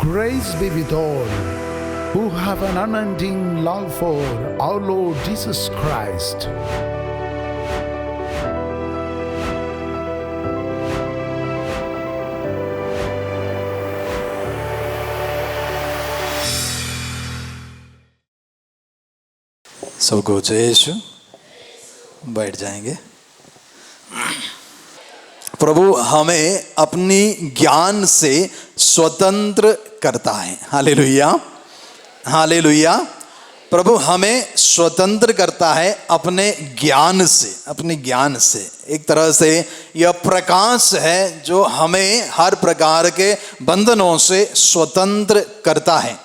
Grace be with all who have an unending love for our Lord Jesus Christ. सबको जय यीशु। बैठ जाएंगे। प्रभु हमें अपनी ज्ञान से स्वतंत्र करता है। Hallelujah, hallelujah. प्रभु हमें स्वतंत्र करता है अपने ज्ञान से, अपने ज्ञान से। एक तरह से यह प्रकाश है जो हमें हर प्रकार के बंधनों से स्वतंत्र करता है।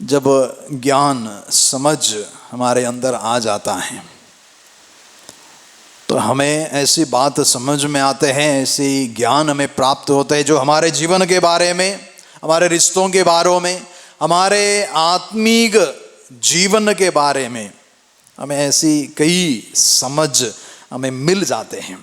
जब ज्ञान समझ हमारे अंदर आ जाता है तो हमें ऐसी बात समझ में आते हैं, ऐसी ज्ञान हमें प्राप्त होते हैं जो हमारे जीवन के बारे में, हमारे रिश्तों के बारे में, हमारे आत्मिक जीवन के बारे में हमें ऐसी कई समझ हमें मिल जाते हैं।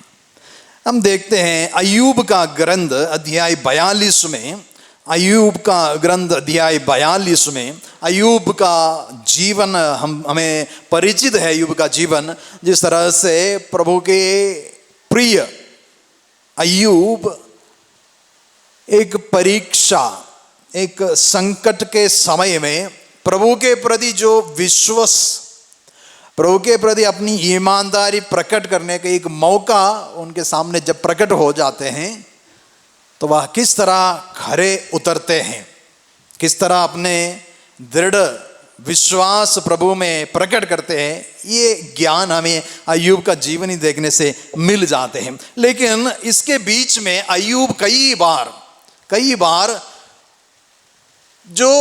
हम देखते हैं अय्यूब का ग्रंथ अध्याय 42 में, अय्यूब का ग्रंथ अध्याय 42 में अय्यूब का जीवन हमें परिचित है। अय्यूब का जीवन, जिस तरह से प्रभु के प्रिय अय्यूब एक परीक्षा, एक संकट के समय में प्रभु के प्रति जो विश्वास, प्रभु के प्रति अपनी ईमानदारी प्रकट करने का एक मौका उनके सामने जब प्रकट हो जाते हैं तो वह किस तरह खरे उतरते हैं, किस तरह अपने दृढ़ विश्वास प्रभु में प्रकट करते हैं। ये ज्ञान हमें अय्यूब का जीवन ही देखने से मिल जाते हैं। लेकिन इसके बीच में अय्यूब कई बार जो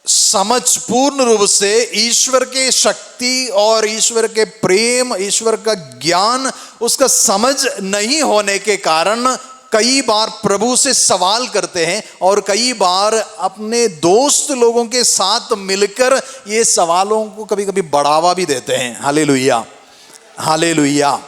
समझ पूर्ण रूप से ईश्वर के शक्ति और ईश्वर के प्रेम, ईश्वर का ज्ञान उसका समझ नहीं होने के कारण कई बार प्रभु से सवाल करते हैं और कई बार अपने दोस्त लोगों के साथ मिलकर ये सवालों को कभी कभी बढ़ावा भी देते हैं। Hallelujah, hallelujah.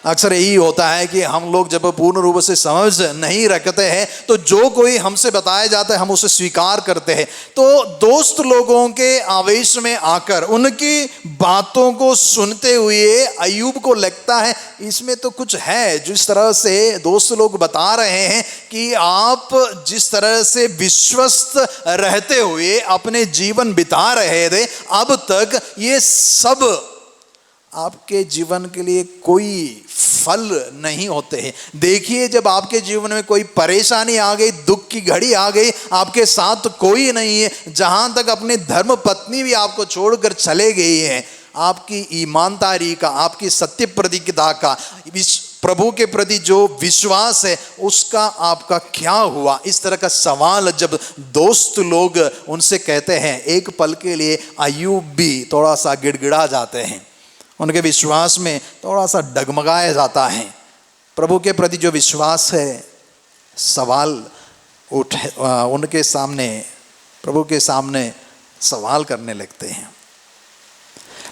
अक्सर यही होता है कि हम लोग जब पूर्ण रूप से समझ नहीं रखते हैं तो जो कोई हमसे बताया जाता है हम उसे स्वीकार करते हैं। तो दोस्त लोगों के आवेश में आकर उनकी बातों को सुनते हुए अय्यूब को लगता है इसमें तो कुछ है। जिस तरह से दोस्त लोग बता रहे हैं कि आप जिस तरह से विश्वस्त रहते हुए अपने जीवन बिता रहे थे, अब तक ये सब आपके जीवन के लिए कोई फल नहीं होते हैं। देखिए, जब आपके जीवन में कोई परेशानी आ गई, दुख की घड़ी आ गई, आपके साथ कोई नहीं है, जहां तक अपनी धर्म पत्नी भी आपको छोड़कर चले गई है, आपकी ईमानदारी का, आपकी सत्य प्रतिज्ञता का, प्रभु के प्रति जो विश्वास है उसका आपका क्या हुआ। इस तरह का सवाल जब दोस्त लोग उनसे कहते हैं, एक पल के लिए अय्यूब भी थोड़ा सा गिड़गिड़ा जाते हैं, उनके विश्वास में थोड़ा सा डगमगाया जाता है। प्रभु के प्रति जो विश्वास है, सवाल उठे उनके सामने, प्रभु के सामने सवाल करने लगते हैं।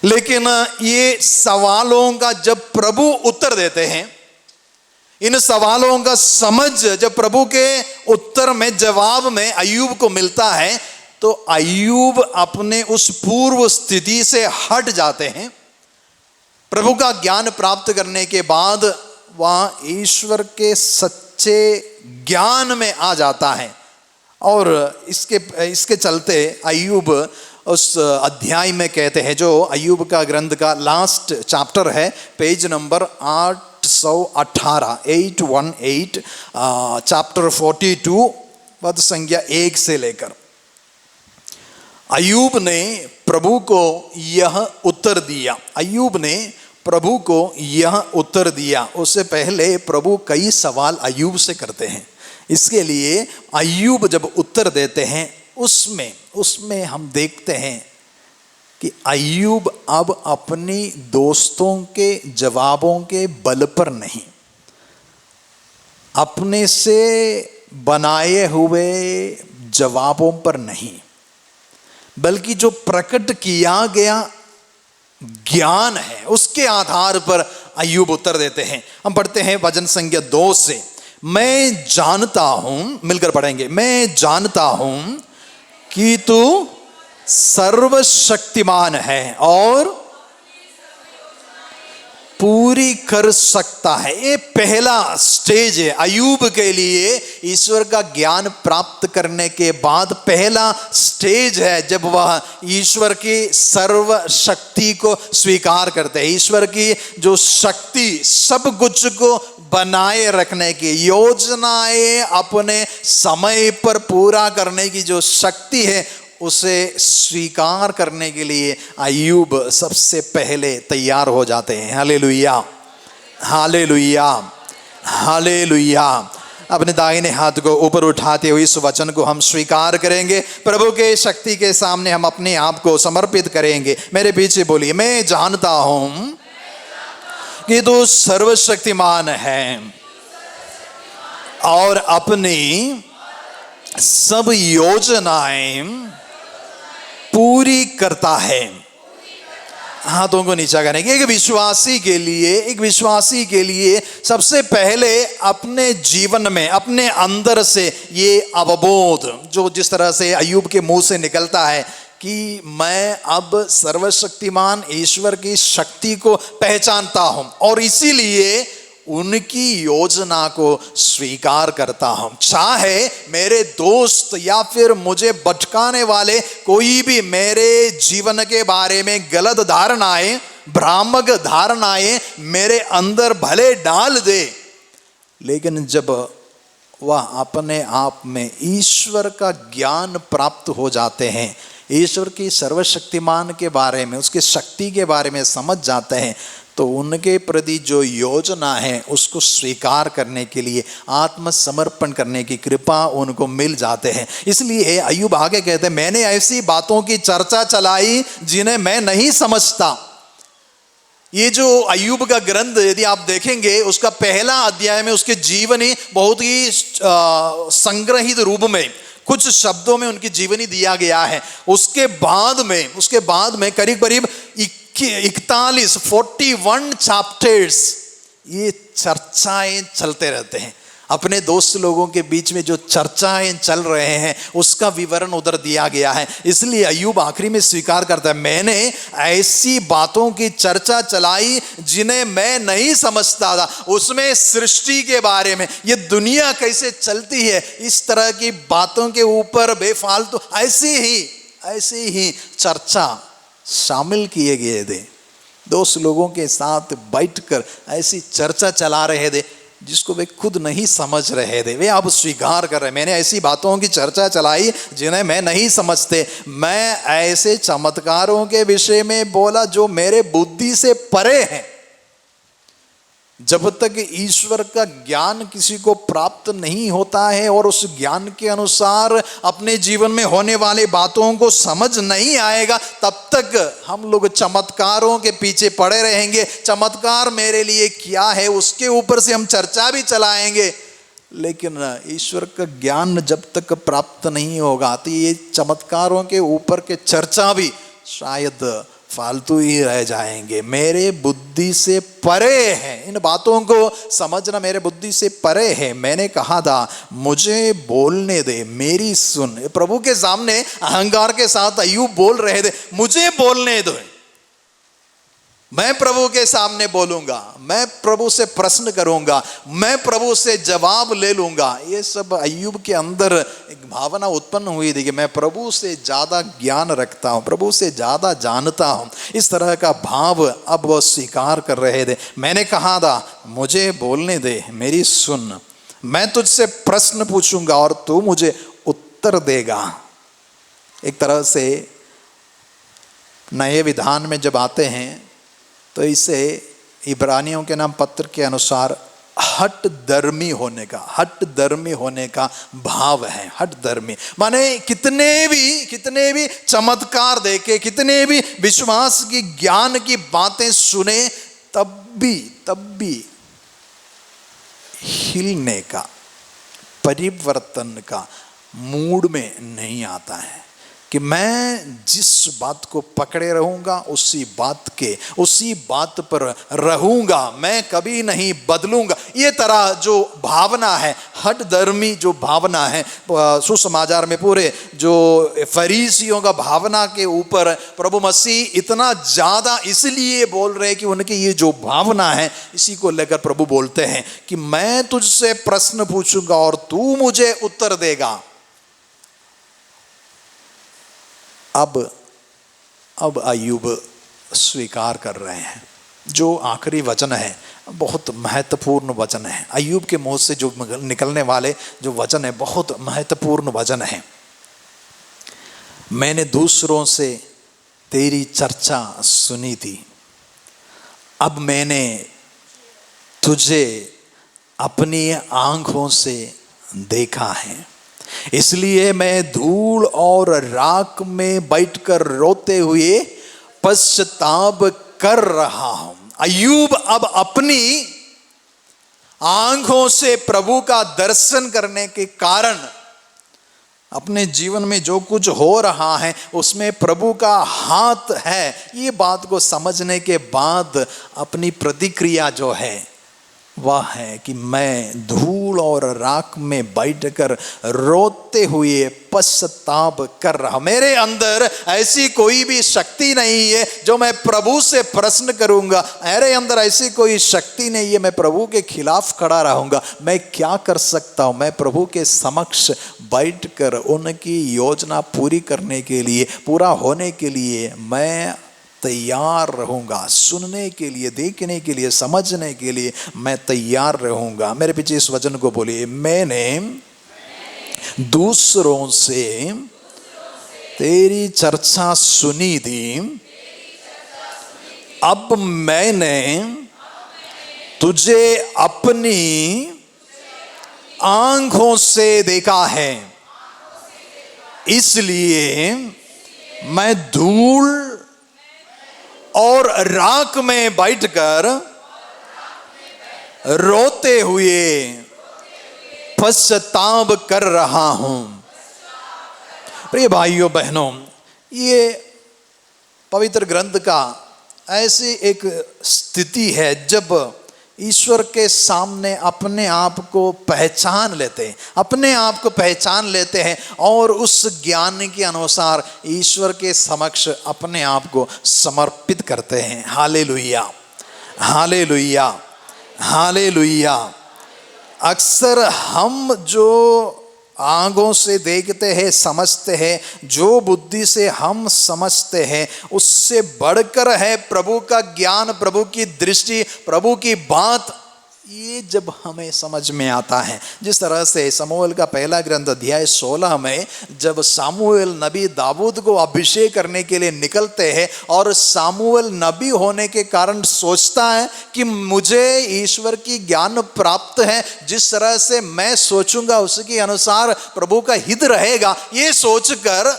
लेकिन ये सवालों का जब प्रभु उत्तर देते हैं, इन सवालों का समझ जब प्रभु के उत्तर में, जवाब में अय्यूब को मिलता है तो अय्यूब अपने उस पूर्व स्थिति से हट जाते हैं। प्रभु का ज्ञान प्राप्त करने के बाद वह ईश्वर के सच्चे ज्ञान में आ जाता है और इसके चलते अय्यूब उस अध्याय में कहते हैं, जो अय्यूब का ग्रंथ का लास्ट चैप्टर है, पेज नंबर 818, 818, चैप्टर 42, पद संख्या 1 से लेकर। अय्यूब ने प्रभु को यह उत्तर दिया। अय्यूब ने प्रभु को यह उत्तर दिया। उससे पहले प्रभु कई सवाल अय्यूब से करते हैं। इसके लिए अय्यूब जब उत्तर देते हैं उसमें हम देखते हैं कि अय्यूब अब अपनी दोस्तों के जवाबों के बल पर नहीं, अपने से बनाए हुए जवाबों पर नहीं, बल्कि जो प्रकट किया गया ज्ञान है उसके आधार पर अय्यूब उत्तर देते हैं। हम पढ़ते हैं वचन संख्या 2 से, मैं जानता हूं, मिलकर पढ़ेंगे, मैं जानता हूं कि तू सर्वशक्तिमान है और पूरी कर सकता है। ये पहला स्टेज है अय्यूब के लिए। ईश्वर का ज्ञान प्राप्त करने के बाद पहला स्टेज है जब वह ईश्वर की सर्व शक्ति को स्वीकार करते हैं। ईश्वर की जो शक्ति सब कुछ को बनाए रखने की, योजनाएं अपने समय पर पूरा करने की जो शक्ति है, उसे स्वीकार करने के लिए अय्यूब सबसे पहले तैयार हो जाते हैं। Hallelujah, hallelujah, hallelujah. अपने दाहिने हाथ को ऊपर उठाते हुए इस वचन को हम स्वीकार करेंगे। प्रभु के शक्ति के सामने हम अपने आप को समर्पित करेंगे। मेरे पीछे बोलिए, मैं जानता हूं कि तू सर्वशक्तिमान है और अपनी सब योजनाएं पूरी करता है। हाथों को नीचा करेंगे। एक विश्वासी के लिए सबसे पहले अपने जीवन में, अपने अंदर से ये अवबोध जो जिस तरह से अय्यूब के मुंह से निकलता है कि मैं अब सर्वशक्तिमान ईश्वर की शक्ति को पहचानता हूं और इसीलिए उनकी योजना को स्वीकार करता हूं। चाहे मेरे दोस्त या फिर मुझे भटकाने वाले कोई भी मेरे जीवन के बारे में गलत धारणाएं, भ्रामक धारणाएं मेरे अंदर भले डाल दे, लेकिन जब वह अपने आप में ईश्वर का ज्ञान प्राप्त हो जाते हैं, ईश्वर की सर्वशक्तिमान के बारे में, उसकी शक्ति के बारे में समझ जाते हैं, तो उनके प्रति जो योजना है उसको स्वीकार करने के लिए आत्मसमर्पण करने की कृपा उनको मिल जाते हैं। इसलिए अय्यूब आगे कहते हैं, मैंने ऐसी बातों की चर्चा चलाई जिन्हें मैं नहीं समझता। ये जो अय्यूब का ग्रंथ यदि आप देखेंगे, उसका पहला अध्याय में उसके जीवनी बहुत ही संग्रहित रूप में कुछ शब्दों में उनकी जीवनी दिया गया है। उसके बाद में करीब 41 चैप्टर्स ये चर्चाएं चलते रहते हैं। अपने दोस्त लोगों के बीच में जो चर्चाएं चल रहे हैं उसका विवरण उधर दिया गया है। इसलिए अय्यूब आखिरी में स्वीकार करता है, मैंने ऐसी बातों की चर्चा चलाई जिन्हें मैं नहीं समझता था। उसमें सृष्टि के बारे में, ये दुनिया कैसे चलती है, इस तरह की बातों के ऊपर बेफालतू ऐसे ही चर्चा शामिल किए गए थे। दोस्त लोगों के साथ बैठकर ऐसी चर्चा चला रहे थे जिसको वे खुद नहीं समझ रहे थे। वे अब स्वीकार कर रहे, मैंने ऐसी बातों की चर्चा चलाई जिन्हें मैं नहीं समझते। मैं ऐसे चमत्कारों के विषय में बोला जो मेरे बुद्धि से परे हैं। जब तक ईश्वर का ज्ञान किसी को प्राप्त नहीं होता है और उस ज्ञान के अनुसार अपने जीवन में होने वाली बातों को समझ नहीं आएगा, तब तक हम लोग चमत्कारों के पीछे पड़े रहेंगे। चमत्कार मेरे लिए क्या है उसके ऊपर से हम चर्चा भी चलाएंगे, लेकिन ईश्वर का ज्ञान जब तक प्राप्त नहीं होगा तो ये चमत्कारों के ऊपर के चर्चा भी शायद फालतू ही रह जाएंगे। मेरे बुद्धि से परे है, इन बातों को समझना मेरे बुद्धि से परे है। मैंने कहा था मुझे बोलने दे, मेरी सुन। प्रभु के सामने अहंकार के साथ अय्यूब बोल रहे थे, मुझे बोलने दो, मैं प्रभु के सामने बोलूंगा, मैं प्रभु से प्रश्न करूंगा, मैं प्रभु से जवाब ले लूंगा। ये सब अय्यूब के अंदर एक भावना उत्पन्न हुई थी कि मैं प्रभु से ज्यादा ज्ञान रखता हूं, प्रभु से ज्यादा जानता हूं। इस तरह का भाव अब वो स्वीकार कर रहे थे। मैंने कहा था मुझे बोलने दे, मेरी सुन, मैं तुझसे प्रश्न पूछूंगा और तू मुझे उत्तर देगा। एक तरह से नए विधान में जब आते हैं तो इसे इब्रानियों के नाम पत्र के अनुसार हट धर्मी होने का भाव है। हट धर्मी माने कितने भी चमत्कार देके, कितने भी विश्वास की ज्ञान की बातें सुने, तब भी हिलने का, परिवर्तन का मूड में नहीं आता है। कि मैं जिस बात को पकड़े रहूंगा उसी बात पर रहूंगा, मैं कभी नहीं बदलूंगा। ये तरह जो भावना है, हठ धर्मी जो भावना है, सुसमाचार में पूरे जो फरीसियों का भावना के ऊपर प्रभु मसीह इतना ज्यादा इसलिए बोल रहे हैं कि उनकी ये जो भावना है, इसी को लेकर प्रभु बोलते हैं कि मैं तुझसे प्रश्न पूछूंगा और तू मुझे उत्तर देगा। अब अय्यूब स्वीकार कर रहे हैं। जो आखिरी वचन है बहुत महत्वपूर्ण वचन है। अय्यूब के मुंह से जो निकलने वाले जो वचन है बहुत महत्वपूर्ण वचन है। मैंने दूसरों से तेरी चर्चा सुनी थी, अब मैंने तुझे अपनी आंखों से देखा है, इसलिए मैं धूल और राख में बैठकर रोते हुए पश्चाताप कर रहा हूं। अय्यूब अब अपनी आंखों से प्रभु का दर्शन करने के कारण अपने जीवन में जो कुछ हो रहा है उसमें प्रभु का हाथ है, ये बात को समझने के बाद अपनी प्रतिक्रिया जो है वह है कि मैं धूल और राख में बैठकर रोते हुए पश्चाताप कर रहा। मेरे अंदर ऐसी कोई भी शक्ति नहीं है जो मैं प्रभु से प्रश्न करूंगा, मेरे अंदर ऐसी कोई शक्ति नहीं है मैं प्रभु के खिलाफ खड़ा रहूंगा। मैं क्या कर सकता हूं? मैं प्रभु के समक्ष बैठकर उनकी योजना पूरी करने के लिए, पूरा होने के लिए मैं तैयार रहूंगा। सुनने के लिए, देखने के लिए, समझने के लिए मैं तैयार रहूंगा। मेरे पीछे इस वचन को बोलिए, मैंने दूसरों से तेरी चर्चा सुनी थी, अब मैंने तुझे अपनी आंखों से देखा है, इसलिए मैं धूल और राख में बैठकर रोते हुए पश्चाताप कर रहा हूं। प्रिय भाइयों बहनों, ये पवित्र ग्रंथ का ऐसी एक स्थिति है जब ईश्वर के सामने अपने आप को पहचान लेते हैं, अपने आप को पहचान लेते हैं और उस ज्ञान के अनुसार ईश्वर के समक्ष अपने आप को समर्पित करते हैं। Hallelujah, hallelujah, hallelujah. अक्सर हम जो आंखों से देखते हैं, समझते हैं, जो बुद्धि से हम समझते हैं, उससे बढ़कर है प्रभु का ज्ञान, प्रभु की दृष्टि, प्रभु की बात। ये जब हमें समझ में आता है, जिस तरह से समूएल का पहला ग्रंथ अध्याय 16 में जब सामुएल नबी दाऊद को अभिषेक करने के लिए निकलते हैं और सामुएल नबी होने के कारण सोचता है कि मुझे ईश्वर की ज्ञान प्राप्त है, जिस तरह से मैं सोचूंगा उसके अनुसार प्रभु का हित रहेगा, ये सोचकर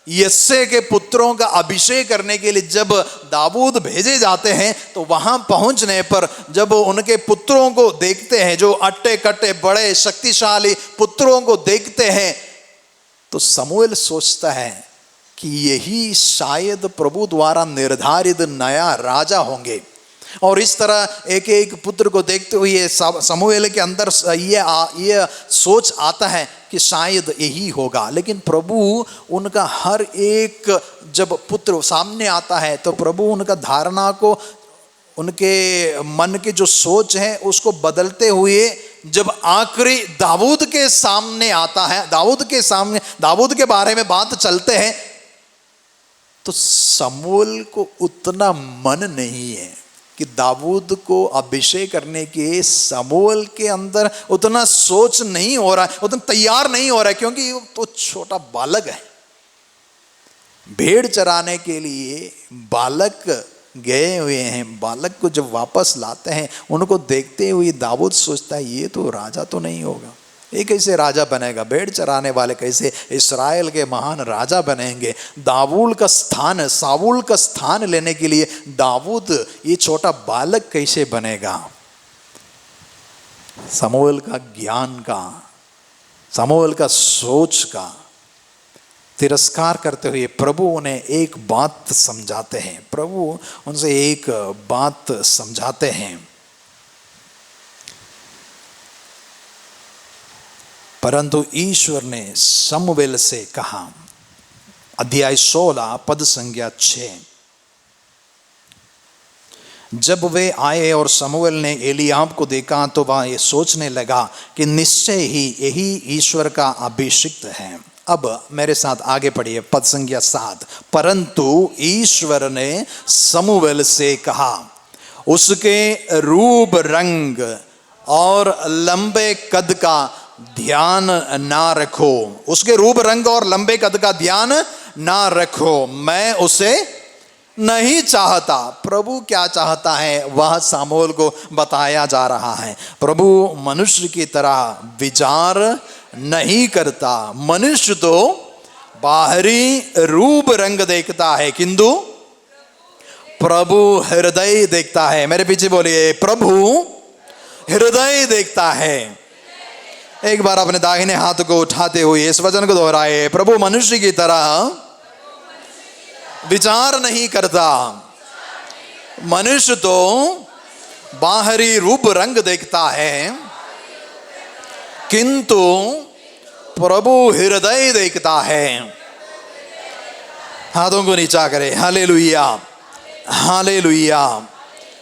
यस्से के पुत्रों का अभिषेक करने के लिए जब दाऊद भेजे जाते हैं तो वहां पहुंचने पर जब उनके पुत्रों को देखते हैं, जो अट्टे कट्टे बड़े शक्तिशाली पुत्रों को देखते हैं, तो समूएल सोचता है कि यही शायद प्रभु द्वारा निर्धारित नया राजा होंगे। और इस तरह एक एक पुत्र को देखते हुए समूएल के अंदर ये सोच आता है कि शायद यही होगा। लेकिन प्रभु उनका हर एक जब पुत्र सामने आता है तो प्रभु उनका धारणा को, उनके मन की जो सोच है उसको बदलते हुए जब आखिरी दाऊद के सामने आता है, दाऊद के बारे में बात चलते हैं, तो समूएल को उतना मन नहीं है कि दाऊद को अभिषेक करने के समूएल के अंदर उतना सोच नहीं हो रहा है, उतना तैयार नहीं हो रहा है, क्योंकि वो तो छोटा बालक है। भेड़ चराने के लिए बालक गए हुए हैं, बालक को जब वापस लाते हैं उनको देखते हुए दाऊद सोचता है ये तो राजा तो नहीं होगा, ये कैसे राजा बनेगा, भेड़ चराने वाले कैसे इस्राएल के महान राजा बनेंगे। साऊल का स्थान लेने के लिए दाऊद ये छोटा बालक कैसे बनेगा। समूएल का ज्ञान का, समूएल का सोच का तिरस्कार करते हुए प्रभु उन्हें एक बात समझाते हैं, प्रभु उनसे एक बात समझाते हैं। परंतु ईश्वर ने शमूएल से कहा, अध्याय 16 पद संज्ञा 6। जब वे आए और शमूएल ने एलीआब को देखा तो वह ये सोचने लगा कि निश्चय ही यही ईश्वर का अभिषिक्त है। अब मेरे साथ आगे पढ़िए, पद संज्ञा 7। परंतु ईश्वर ने शमूएल से कहा, उसके रूप रंग और लंबे कद का ध्यान ना रखो, उसके रूप रंग और लंबे कद का ध्यान ना रखो, मैं उसे नहीं चाहता। प्रभु क्या चाहता है वह शमूएल को बताया जा रहा है। प्रभु मनुष्य की तरह विचार नहीं करता। मनुष्य तो बाहरी रूप रंग देखता है, किंतु प्रभु हृदय देखता है। मेरे पीछे बोलिए, प्रभु हृदय देखता है। एक बार अपने दाहिने हाथ को उठाते हुए इस वचन को दोहराए, प्रभु मनुष्य की तरह विचार नहीं करता। मनुष्य तो बाहरी रूप रंग देखता है, किंतु प्रभु हृदय देखता है। हाथों को नीचा करें, हालेलुया हालेलुया।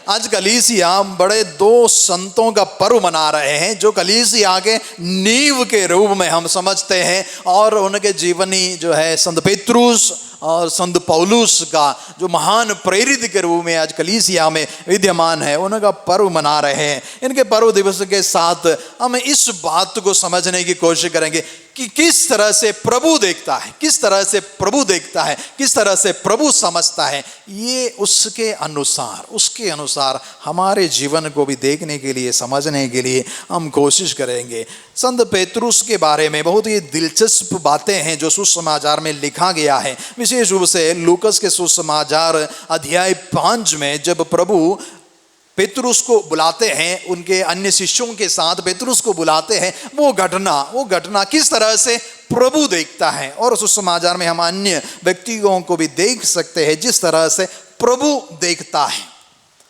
आज कलीसिया बड़े दो संतों का पर्व मना रहे हैं, जो कलीसिया के नींव के रूप में हम समझते हैं, और उनके जीवनी जो है संत पेत्रुस और संत पौलुस का जो महान प्रेरित के रूप में आज कलीसिया में विद्यमान है, उनका पर्व मना रहे हैं। इनके पर्व दिवस के साथ हम इस बात को समझने की कोशिश करेंगे कि किस तरह से प्रभु देखता है, किस तरह से प्रभु देखता है, किस तरह से प्रभु समझता है। ये उसके अनुसार हमारे जीवन को भी देखने के लिए, समझने के लिए हम कोशिश करेंगे। संत पेत्रुस के बारे में बहुत ही दिलचस्प बातें हैं जो सुसमाचार में लिखा गया है। विशेष रूप से लूकस के सुसमाचार अध्याय 5 में जब प्रभु पेत्रुस को बुलाते हैं, उनके अन्य शिष्यों के साथ पेत्रुस को बुलाते हैं, वो घटना किस तरह से प्रभु देखता है। और सुसमाचार में हम अन्य व्यक्तियों को भी देख सकते हैं जिस तरह से प्रभु देखता है।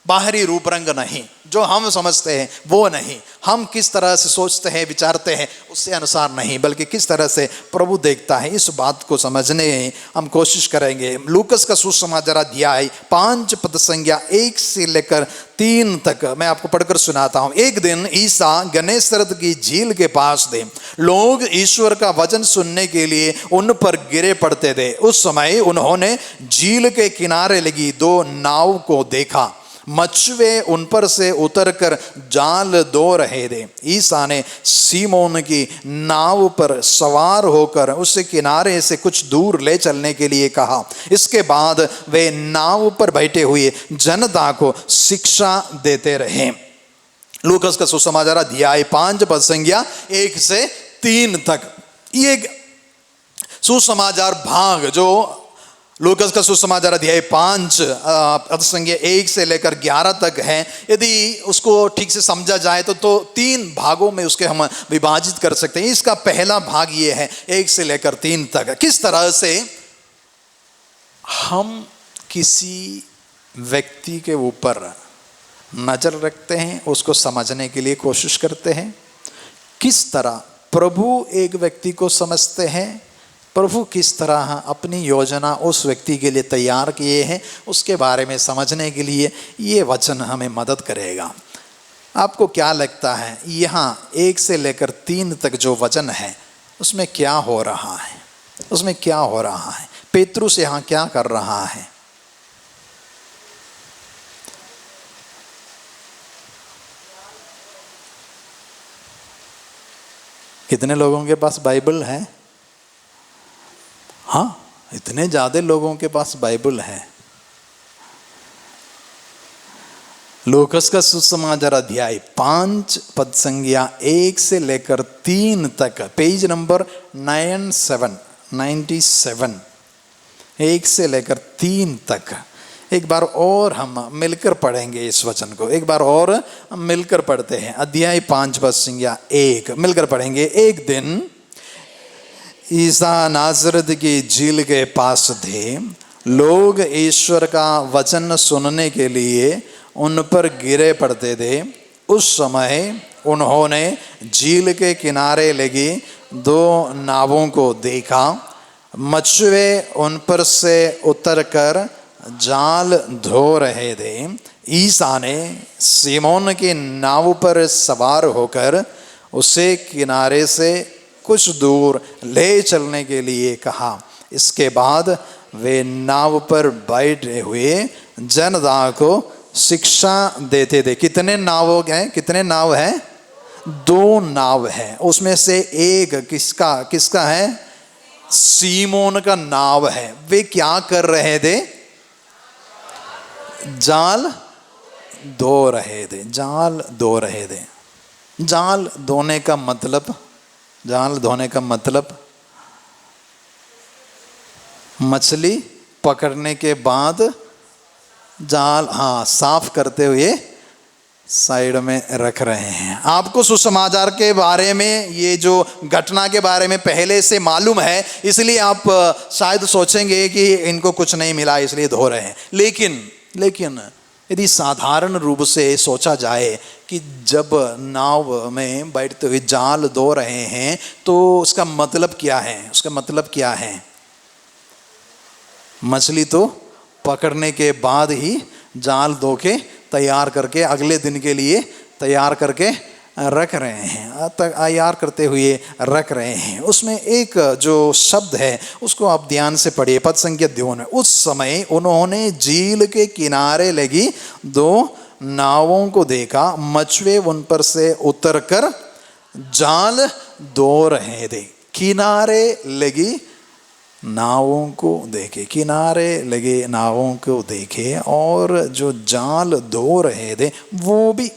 बाहरी रूप रंग नहीं, जो हम समझते हैं वो नहीं, हम किस तरह से सोचते हैं विचारते हैं उससे अनुसार नहीं, बल्कि किस तरह से प्रभु देखता है, इस बात को समझने हम कोशिश करेंगे। लूकस का सुसमाचार अध्याय 5 पद संज्ञा 1 से लेकर 3 तक मैं आपको पढ़कर सुनाता हूँ। एक दिन ईसा गन्नेसरत की झील के पास थे। लोग ईश्वर का वचन सुनने के लिए उन पर गिरे पड़ते थे। उस समय उन्होंने झील के किनारे लगी 2 नाव को देखा। मछुए उन पर से उतरकर जाल धो रहे थे। ईसा ने सीमोन की नाव पर सवार होकर उसे किनारे से कुछ दूर ले चलने के लिए कहा। इसके बाद वे नाव पर बैठे हुए जनता को शिक्षा देते रहे। लूकस का सुसमाचार अध्याय 5 पद संज्ञा 1 से 3 तक। ये सुसमाचार भाग जो लूकस का सुसमाचार अध्याय 5 पद संज्ञा 1 से लेकर 11 तक है, यदि उसको ठीक से समझा जाए तो 3 भागों में उसके हम विभाजित कर सकते हैं। इसका पहला भाग ये है 1 से लेकर 3 तक, किस तरह से हम किसी व्यक्ति के ऊपर नजर रखते हैं, उसको समझने के लिए कोशिश करते हैं। किस तरह प्रभु एक व्यक्ति को समझते हैं, प्रभु किस तरह अपनी योजना उस व्यक्ति के लिए तैयार किए हैं, उसके बारे में समझने के लिए ये वचन हमें मदद करेगा। आपको क्या लगता है यहाँ 1 से लेकर 3 तक जो वचन है उसमें क्या हो रहा है? उसमें क्या हो रहा है? पेत्रुस यहाँ क्या कर रहा है? कितने लोगों के पास बाइबल है? हाँ, इतने ज्यादा लोगों के पास बाइबल है। लूकस का सुसमाचार अध्याय 5 पद संज्ञा 1 से लेकर 3 तक, पेज नंबर 97 1 से लेकर 3 तक। एक बार और हम मिलकर पढ़ेंगे इस वचन को, एक बार और हम मिलकर पढ़ते हैं। अध्याय 5 पद संज्ञा 1 मिलकर पढ़ेंगे। एक दिन ईसा नासरत की झील के पास थे। लोग ईश्वर का वचन सुनने के लिए उन पर गिरे पड़ते थे। उस समय उन्होंने झील के किनारे लगी 2 नावों को देखा। मछुए उन पर से उतरकर जाल धो रहे थे। ईसा ने सीमोन की नाव पर सवार होकर उसे किनारे से कुछ दूर ले चलने के लिए कहा। इसके बाद वे नाव पर बैठे हुए जनता को शिक्षा देते थे। कितने नाव हैं? कितने नाव हैं? 2 नाव है। उसमें से एक किसका है? सीमोन का नाव है। वे क्या कर रहे थे? जाल धो रहे थे। जाल धो रहे थे। जाल धोने का मतलब मछली पकड़ने के बाद जाल साफ करते हुए साइड में रख रहे हैं। आपको सुसमाचार के बारे में, ये जो घटना के बारे में पहले से मालूम है, इसलिए आप शायद सोचेंगे कि इनको कुछ नहीं मिला इसलिए धो रहे हैं। लेकिन यदि साधारण रूप से सोचा जाए कि जब नाव में बैठते हुए जाल धो रहे हैं तो उसका मतलब क्या है? मछली तो पकड़ने के बाद ही जाल धो के तैयार करके अगले दिन के लिए तैयार करके रख रहे हैं, तैयार करते हुए रख रहे हैं। उसमें एक जो शब्द है उसको आप ध्यान से पढ़िए, पद संख्या 2 में। उस समय उन्होंने झील के किनारे लगी 2 नावों को देखा। मछुए उन पर से उतरकर जाल धो रहे थे। किनारे लगी नावों को देखे और जो जाल धो रहे थे वो भी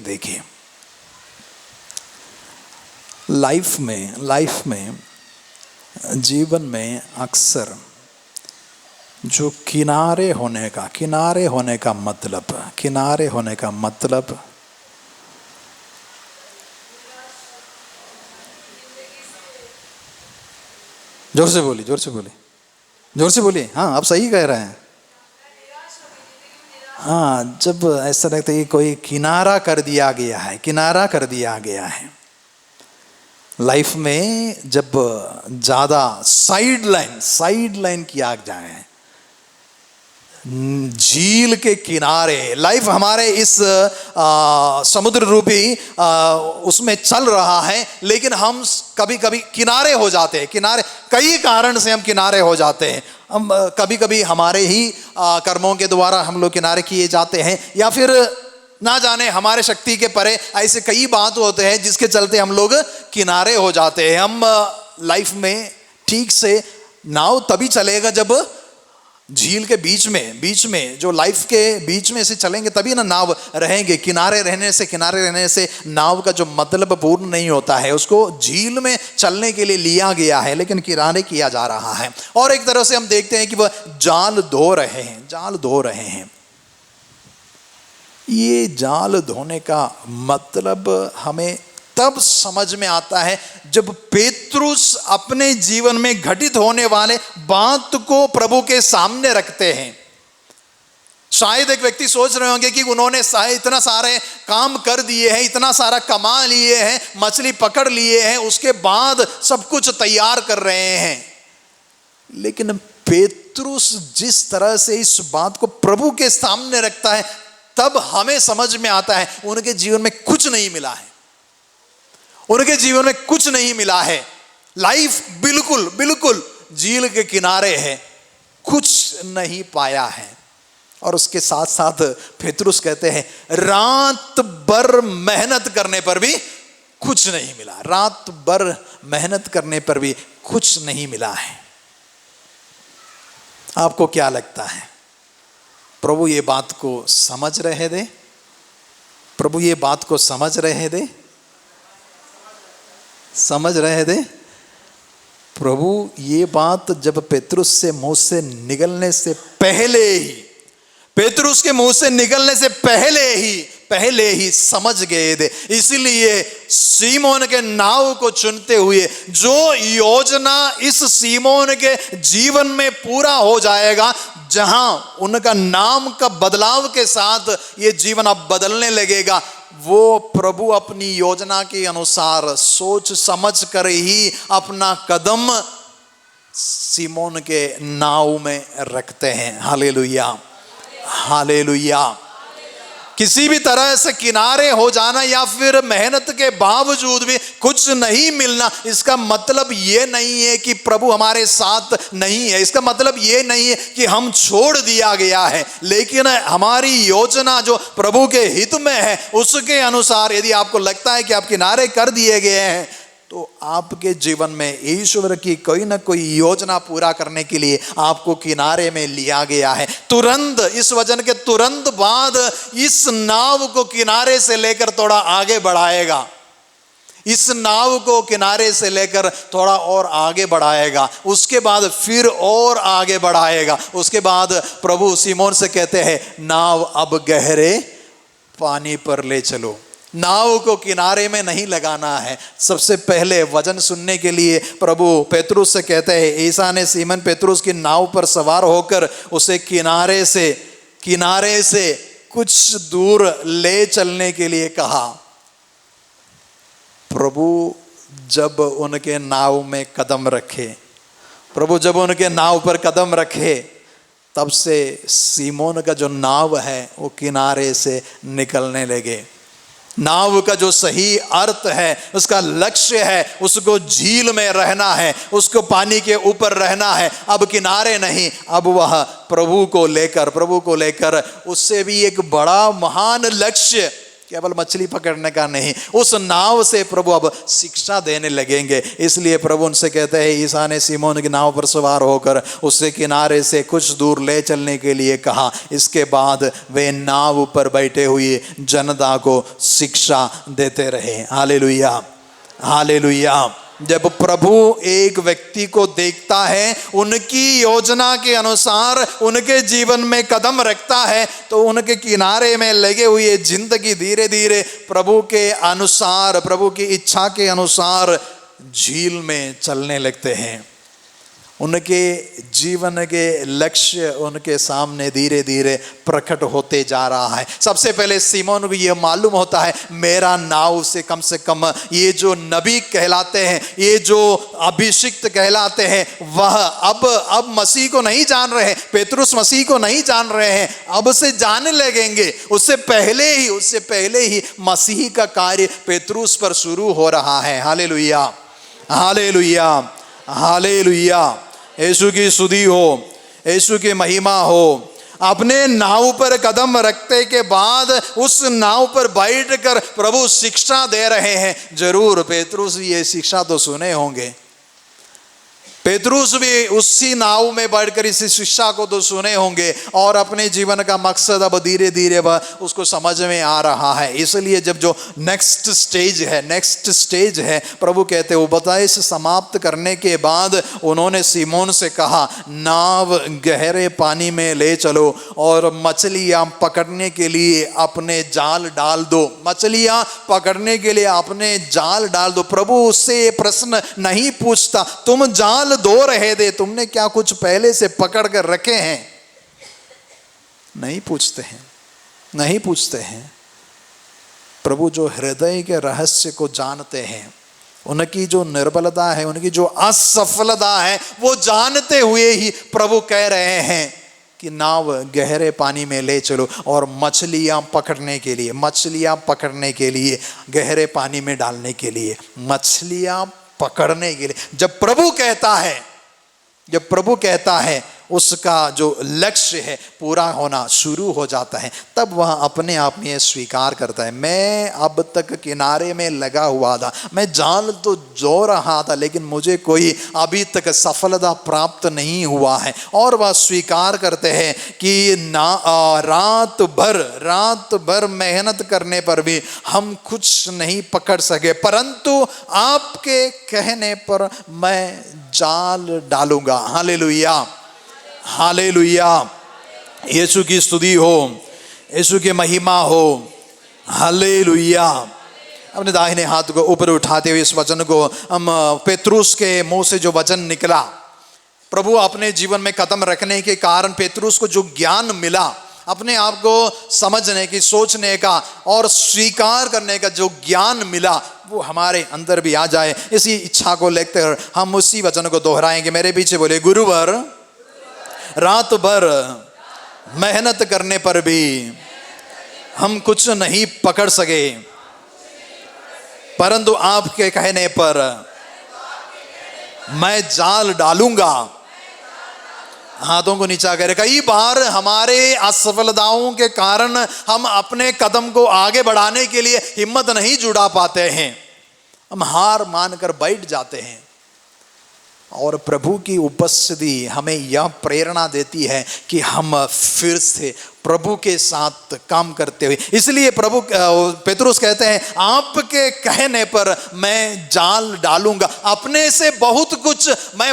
देखे। लाइफ में जीवन में अक्सर जो किनारे होने का मतलब जोर से बोलिए। हाँ, आप सही कह रहे हैं। हाँ, जब ऐसा लगता है कि कोई किनारा कर दिया गया है लाइफ में, जब ज्यादा साइड लाइन किया जाए, झील के किनारे लाइफ हमारे इस समुद्र रूपी उसमें चल रहा है, लेकिन हम कभी कभी किनारे हो जाते हैं। कई कारण से हम किनारे हो जाते हैं। हम कभी हमारे ही कर्मों के द्वारा हम लोग किनारे किए जाते हैं, या फिर ना जाने हमारे शक्ति के परे ऐसे कई बात होते हैं जिसके चलते हम लोग किनारे हो जाते हैं। हम लाइफ में ठीक से नाव तभी चलेगा जब झील के बीच में जो लाइफ के बीच में से चलेंगे तभी ना नाव रहेंगे। किनारे रहने से नाव का जो मतलब पूर्ण नहीं होता है। उसको झील में चलने के लिए लिया गया है, लेकिन किनारे किया जा रहा है। और एक तरह से हम देखते हैं कि वह जाल धो रहे हैं। ये जाल धोने का मतलब हमें तब समझ में आता है जब पेतरुस अपने जीवन में घटित होने वाले बात को प्रभु के सामने रखते हैं। शायद एक व्यक्ति सोच रहे होंगे कि उन्होंने इतना सारे काम कर दिए हैं, इतना सारा कमा लिए हैं, मछली पकड़ लिए हैं, उसके बाद सब कुछ तैयार कर रहे हैं। लेकिन पेतरुस जिस तरह से इस बात को प्रभु के सामने रखता है, तब हमें समझ में आता है उनके जीवन में कुछ नहीं मिला है। लाइफ बिल्कुल झील के किनारे है, कुछ नहीं पाया है। और उसके साथ साथ पेतरुस कहते हैं रात भर मेहनत करने पर भी कुछ नहीं मिला है। आपको क्या लगता है, प्रभु ये बात को समझ रहे थे? प्रभु ये बात जब पेतरुस के मुंह से निकलने से पहले ही पहले ही समझ गए थे। इसलिए सीमोन के नाव को चुनते हुए जो योजना इस सीमोन के जीवन में पूरा हो जाएगा, जहां उनका नाम का बदलाव के साथ ये जीवन अब बदलने लगेगा, वो प्रभु अपनी योजना के अनुसार सोच समझ कर ही अपना कदम सीमोन के नाव में रखते हैं। Hallelujah, hallelujah. किसी भी तरह से किनारे हो जाना या फिर मेहनत के बावजूद भी कुछ नहीं मिलना, इसका मतलब ये नहीं है कि प्रभु हमारे साथ नहीं है। इसका मतलब ये नहीं है कि हम छोड़ दिया गया है। लेकिन हमारी योजना जो प्रभु के हित में है, उसके अनुसार यदि आपको लगता है कि आप किनारे कर दिए गए हैं, तो आपके जीवन में ईश्वर की कोई ना कोई योजना पूरा करने के लिए आपको किनारे में लिया गया है। तुरंत, इस वचन के तुरंत बाद इस नाव को किनारे से लेकर थोड़ा आगे बढ़ाएगा। इस नाव को किनारे से लेकर थोड़ा और आगे बढ़ाएगा, उसके बाद फिर और आगे बढ़ाएगा। उसके बाद प्रभु सीमोन से कहते हैं, नाव अब गहरे पानी पर ले चलो। नाव को किनारे में नहीं लगाना है। सबसे पहले वचन सुनने के लिए प्रभु पेतरुस से कहते हैं, ईसा ने सीमन पेतरुस की नाव पर सवार होकर उसे किनारे से कुछ दूर ले चलने के लिए कहा। प्रभु जब उनके नाव में कदम रखे, प्रभु जब उनके नाव पर कदम रखे, तब से सीमोन का जो नाव है वो किनारे से निकलने लगे। नाव का जो सही अर्थ है, उसका लक्ष्य है, उसको झील में रहना है, उसको पानी के ऊपर रहना है, अब किनारे नहीं। अब वह प्रभु को लेकर उससे भी एक बड़ा महान लक्ष्य, केवल मछली पकड़ने का नहीं, उस नाव से प्रभु अब शिक्षा देने लगेंगे। इसलिए प्रभु उनसे कहते हैं, ईसा ने सीमोन की नाव पर सवार होकर उससे किनारे से कुछ दूर ले चलने के लिए कहा। इसके बाद वे नाव पर बैठे हुए जनता को शिक्षा देते रहे। Hallelujah, hallelujah. जब प्रभु एक व्यक्ति को देखता है, उनकी योजना के अनुसार उनके जीवन में कदम रखता है, तो उनके किनारे में लगे हुए जिंदगी धीरे धीरे प्रभु के अनुसार, प्रभु की इच्छा के अनुसार झील में चलने लगते हैं। उनके जीवन के लक्ष्य उनके सामने धीरे धीरे प्रकट होते जा रहा है। सबसे पहले सीमोन को यह मालूम होता है, मेरा नाव से कम ये जो नबी कहलाते हैं, ये जो अभिषिक्त कहलाते हैं, वह अब मसीह को नहीं जान रहे हैं। पेतरुस मसीह को नहीं जान रहे हैं, अब से जानने लगेंगे। उससे पहले ही मसीह का कार्य पेतरुस पर शुरू हो रहा है। Hallelujah, hallelujah, hallelujah. यीशु की स्तुति हो, यीशु की महिमा हो। अपने नाव पर कदम रखते के बाद उस नाव पर बैठकर प्रभु शिक्षा दे रहे हैं। जरूर पेतरुस ये शिक्षा तो सुने होंगे, पेतरुस भी उसी नाव में बैठकर इसी शिक्षा को तो सुने होंगे, और अपने जीवन का मकसद अब धीरे धीरे उसको समझ में आ रहा है। इसलिए जब जो नेक्स्ट स्टेज है, प्रभु कहते हैं, उपदेश समाप्त करने के बाद उन्होंने सीमोन से कहा, नाव गहरे पानी में ले चलो और मछलियां पकड़ने के लिए अपने जाल डाल दो। मछलियां पकड़ने के लिए अपने जाल डाल दो। प्रभु उससे प्रश्न नहीं पूछता, तुम जाल दो रहे थे, तुमने क्या कुछ पहले से पकड़ कर रखे हैं? नहीं पूछते हैं। प्रभु जो हृदय के रहस्य को जानते हैं, उनकी जो निर्बलता है, उनकी जो असफलता है, वो जानते हुए ही प्रभु कह रहे हैं कि नाव गहरे पानी में ले चलो और मछलियां पकड़ने के लिए गहरे पानी में डालने के लिए, मछलियां पकड़ने के लिए। जब प्रभु कहता है उसका जो लक्ष्य है पूरा होना शुरू हो जाता है, तब वह अपने आप में स्वीकार करता है, मैं अब तक किनारे में लगा हुआ था, मैं जाल तो जो रहा था, लेकिन मुझे कोई अभी तक सफलता प्राप्त नहीं हुआ है। और वह स्वीकार करते हैं कि रात भर मेहनत करने पर भी हम कुछ नहीं पकड़ सके, परंतु आपके कहने पर मैं जाल डालूंगा। Hallelujah, hallelujah. यीशु की स्तुति हो, यीशु की महिमा हो। हालेलुया। अपने दाहिने हाथ को ऊपर उठाते हुए इस वचन को हम पेतरुस के मुंह से जो वचन निकला, प्रभु अपने जीवन में कदम रखने के कारण पेतरुस को जो ज्ञान मिला, अपने आप को समझने की, सोचने का और स्वीकार करने का जो ज्ञान मिला, वो हमारे अंदर भी आ जाए। इसी इच्छा को लेकर हम उसी वचन को दोहराएंगे। मेरे पीछे बोले, गुरुवर रात भर मेहनत करने पर भी हम कुछ नहीं पकड़ सके, परंतु आपके कहने पर मैं जाल डालूंगा। हाथों को नीचा करे। कई बार हमारे असफलताओं के कारण हम अपने कदम को आगे बढ़ाने के लिए हिम्मत नहीं जुटा पाते हैं, हम हार मानकर बैठ जाते हैं। और प्रभु की उपस्थिति हमें यह प्रेरणा देती है कि हम फिर से प्रभु के साथ काम करते हुए, इसलिए प्रभु पेतरुस कहते हैं, आपके कहने पर मैं जाल डालूंगा। अपने से बहुत कुछ मैं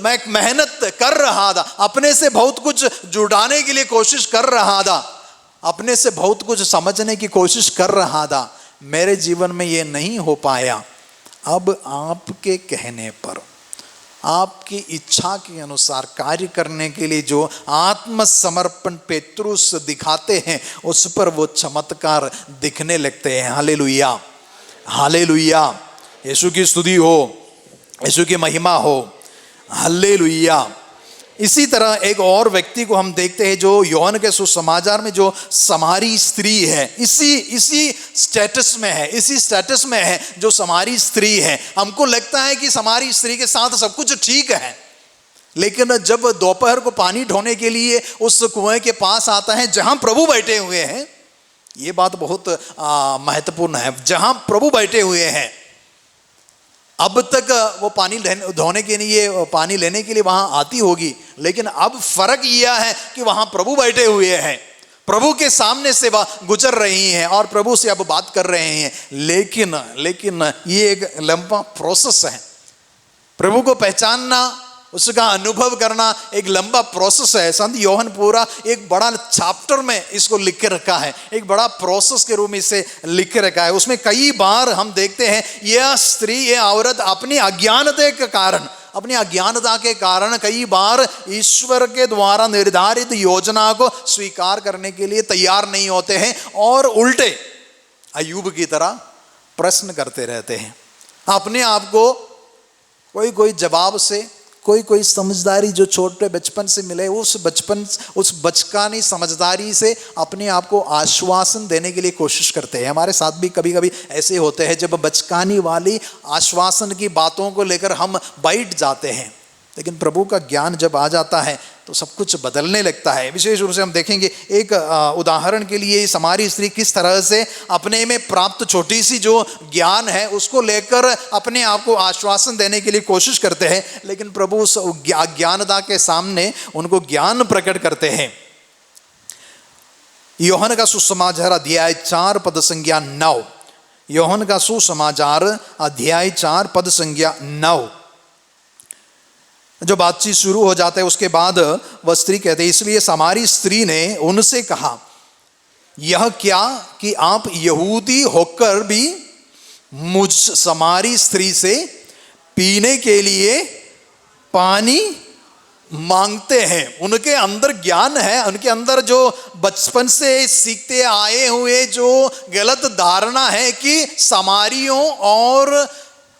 मैं मेहनत कर रहा था, अपने से बहुत कुछ जुटाने के लिए कोशिश कर रहा था, अपने से बहुत कुछ समझने की कोशिश कर रहा था, मेरे जीवन में ये नहीं हो पाया। अब आपके कहने पर, आपकी इच्छा के अनुसार कार्य करने के लिए जो आत्मसमर्पण पेतरुस दिखाते हैं, उस पर वो चमत्कार दिखने लगते हैं। Hallelujah, hallelujah. यीशु की स्तुति हो, यीशु की महिमा हो। हालेलुया। इसी तरह एक और व्यक्ति को हम देखते हैं जो यूहन्ना के सुसमाचार में जो समारी स्त्री है, इसी स्टेटस में है, इसी स्टेटस में है जो समारी स्त्री है। हमको लगता है कि समारी स्त्री के साथ सब कुछ ठीक है, लेकिन जब दोपहर को पानी ढोने के लिए उस कुएं के पास आता है जहां प्रभु बैठे हुए हैं, ये बात बहुत महत्वपूर्ण है, जहां प्रभु बैठे हुए हैं, अब तक वो पानी धोने के लिए, पानी लेने के लिए वहां आती होगी, लेकिन अब फर्क यह है कि वहां प्रभु बैठे हुए हैं, प्रभु के सामने से वह गुजर रही हैं और प्रभु से अब बात कर रहे हैं। लेकिन ये एक लंबा प्रोसेस है। प्रभु को पहचानना, उसका अनुभव करना एक लंबा प्रोसेस है। संत यूहन्ना पूरा एक बड़ा चैप्टर में इसको लिख के रखा है, एक बड़ा प्रोसेस के रूप में इसे लिख के रखा है। उसमें कई बार हम देखते हैं यह स्त्री, यह औरत अपनी अज्ञानता के कारण कई बार ईश्वर के द्वारा निर्धारित योजना को स्वीकार करने के लिए तैयार नहीं होते हैं और उल्टे अय्यूब की तरह प्रश्न करते रहते हैं। अपने आप को कोई जवाब से, कोई समझदारी जो छोटे बचपन से मिले, उस बचकानी समझदारी से अपने आप को आश्वासन देने के लिए कोशिश करते हैं। हमारे साथ भी कभी कभी ऐसे होते हैं, जब बचकानी वाली आश्वासन की बातों को लेकर हम बैठ जाते हैं, लेकिन प्रभु का ज्ञान जब आ जाता है तो सब कुछ बदलने लगता है। विशेष रूप से हम देखेंगे एक उदाहरण के लिए, समारी स्त्री किस तरह से अपने में प्राप्त छोटी सी जो ज्ञान है उसको लेकर अपने आप को आश्वासन देने के लिए कोशिश करते हैं, लेकिन प्रभु उस अज्ञानता के सामने उनको ज्ञान प्रकट करते हैं। यूहन्ना का सुसमाचार अध्याय 4 पद संज्ञा 9, यूहन्ना का सुसमाचार अध्याय 4 पद संज्ञा 9, जो बातचीत शुरू हो जाता है उसके बाद वह स्त्री कहते हैं, इसलिए समारी स्त्री ने उनसे कहा, यह क्या कि आप यहूदी होकर भी मुझ समारी स्त्री से पीने के लिए पानी मांगते हैं। उनके अंदर ज्ञान है, उनके अंदर जो बचपन से सीखते आए हुए जो गलत धारणा है कि समारियों और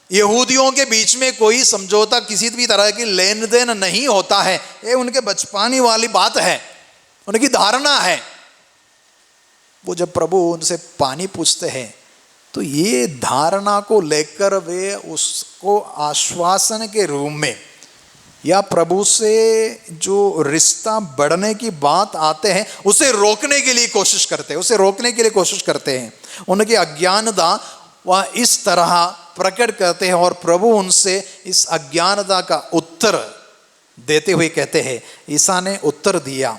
यहूदियों के बीच में कोई समझौता, किसी भी तरह की लेन देन नहीं होता है, ये उनके बचपनी वाली बात है, उनकी धारणा है। वो जब प्रभु उनसे पानी पूछते हैं तो ये धारणा को लेकर वे उसको आश्वासन के रूप में या प्रभु से जो रिश्ता बढ़ने की बात आते हैं उसे रोकने के लिए कोशिश करते हैं, उनकी अज्ञानता वह इस तरह प्रकट करते हैं और प्रभु उनसे इस अज्ञानता का उत्तर देते हुए कहते हैं, ईसा ने उत्तर दिया,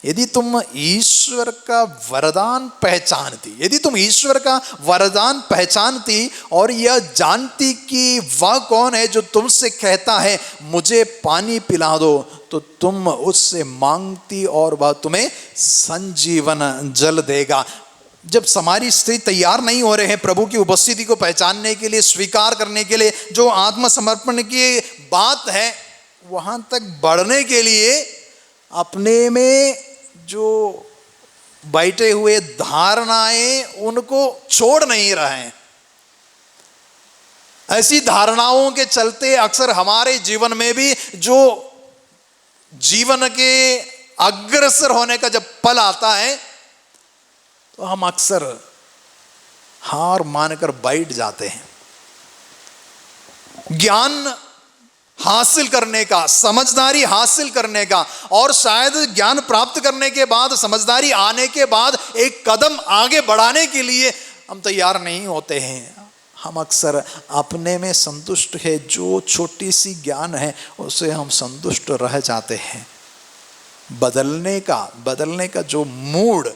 यदि तुम ईश्वर का वरदान पहचानती और यह जानती कि वह कौन है जो तुमसे कहता है मुझे पानी पिला दो, तो तुम उससे मांगती और वह तुम्हें संजीवन जल देगा। जब हमारी स्त्री तैयार नहीं हो रहे हैं प्रभु की उपस्थिति को पहचानने के लिए, स्वीकार करने के लिए, जो आत्मसमर्पण की बात है वहां तक बढ़ने के लिए अपने में जो बैठे हुए धारणाएं उनको छोड़ नहीं रहे हैं। ऐसी धारणाओं के चलते अक्सर हमारे जीवन में भी जो जीवन के अग्रसर होने का जब पल आता है तो हम अक्सर हार मानकर बैठ जाते हैं। ज्ञान हासिल करने का, समझदारी हासिल करने का, और शायद ज्ञान प्राप्त करने के बाद, समझदारी आने के बाद एक कदम आगे बढ़ाने के लिए हम तैयार नहीं होते हैं। हम अक्सर अपने में संतुष्ट है, जो छोटी सी ज्ञान है उससे हम संतुष्ट रह जाते हैं। बदलने का जो मूड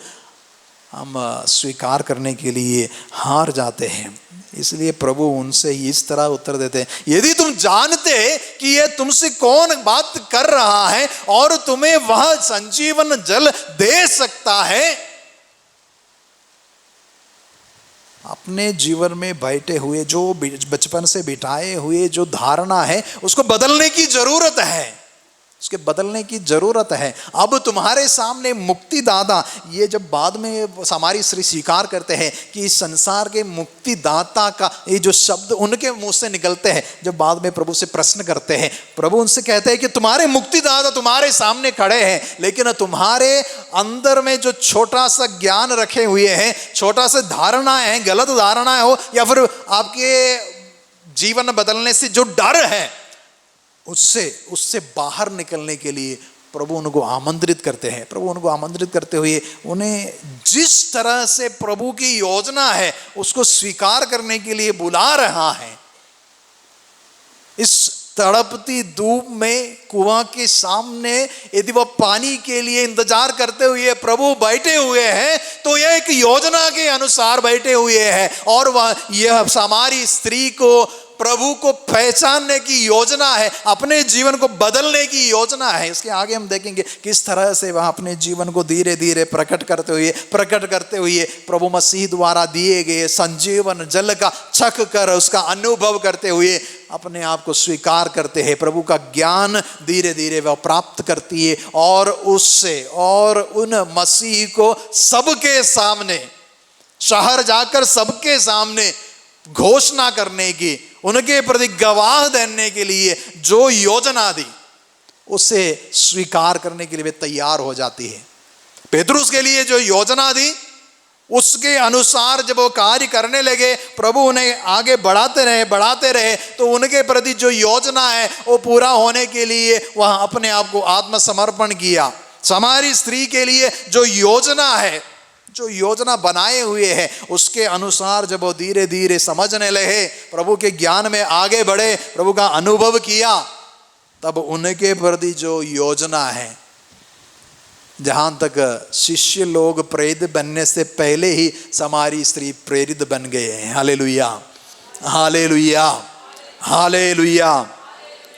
हम स्वीकार करने के लिए हार जाते हैं। इसलिए प्रभु उनसे इस तरह उत्तर देते हैं, यदि तुम जानते कि ये तुमसे कौन बात कर रहा है और तुम्हें वह संजीवन जल दे सकता है, अपने जीवन में बैठे हुए जो बचपन से बिठाए हुए जो धारणा है उसको बदलने की जरूरत है, उसके बदलने की जरूरत है। अब तुम्हारे सामने मुक्तिदाता, ये जब बाद में हमारी स्त्री स्वीकार करते हैं कि इस संसार के मुक्तिदाता का ये जो शब्द उनके मुंह से निकलते हैं, जब बाद में प्रभु से प्रश्न करते हैं, प्रभु उनसे कहते हैं कि तुम्हारे मुक्तिदाता तुम्हारे सामने खड़े हैं, लेकिन तुम्हारे अंदर में जो छोटा सा ज्ञान रखे हुए हैं, छोटा सा धारणाएं हैं, गलत धारणाएं हो या फिर आपके जीवन बदलने से जो डर है उससे बाहर निकलने के लिए प्रभु उनको आमंत्रित करते हैं। प्रभु उनको आमंत्रित करते हुए उन्हें जिस तरह से प्रभु की योजना है उसको स्वीकार करने के लिए बुला रहा है। इस तड़पती धूप में कुआं के सामने यदि वह पानी के लिए इंतजार करते हुए प्रभु बैठे हुए हैं तो यह एक योजना के अनुसार बैठे हुए हैं, और वह यह हमारी स्त्री को प्रभु को पहचानने की योजना है, अपने जीवन को बदलने की योजना है। इसके आगे हम देखेंगे किस तरह से वह अपने जीवन को धीरे धीरे प्रकट करते हुए प्रभु मसीह द्वारा दिए गए संजीवन जल का चख कर उसका अनुभव करते हुए अपने आप को स्वीकार करते हैं। प्रभु का ज्ञान धीरे धीरे वह प्राप्त करती है और उससे और उन मसीह को सबके सामने, शहर जाकर सबके सामने घोषणा करने की, उनके प्रति गवाह देने के लिए जो योजना दी उसे स्वीकार करने के लिए वे तैयार हो जाती है। पेतरुस के लिए जो योजना दी उसके अनुसार जब वो कार्य करने लगे, प्रभु उन्हें आगे बढ़ाते रहे तो उनके प्रति जो योजना है वो पूरा होने के लिए वह अपने आप को आत्मसमर्पण किया। हमारी स्त्री के लिए जो योजना है, जो योजना बनाए हुए हैं उसके अनुसार जब वो धीरे धीरे समझने लगे, प्रभु के ज्ञान में आगे बढ़े, प्रभु का अनुभव किया, तब उनके प्रति जो योजना है, जहां तक शिष्य लोग प्रेरित बनने से पहले ही हमारी स्त्री प्रेरित बन गए हैं। Hallelujah, hallelujah, hallelujah.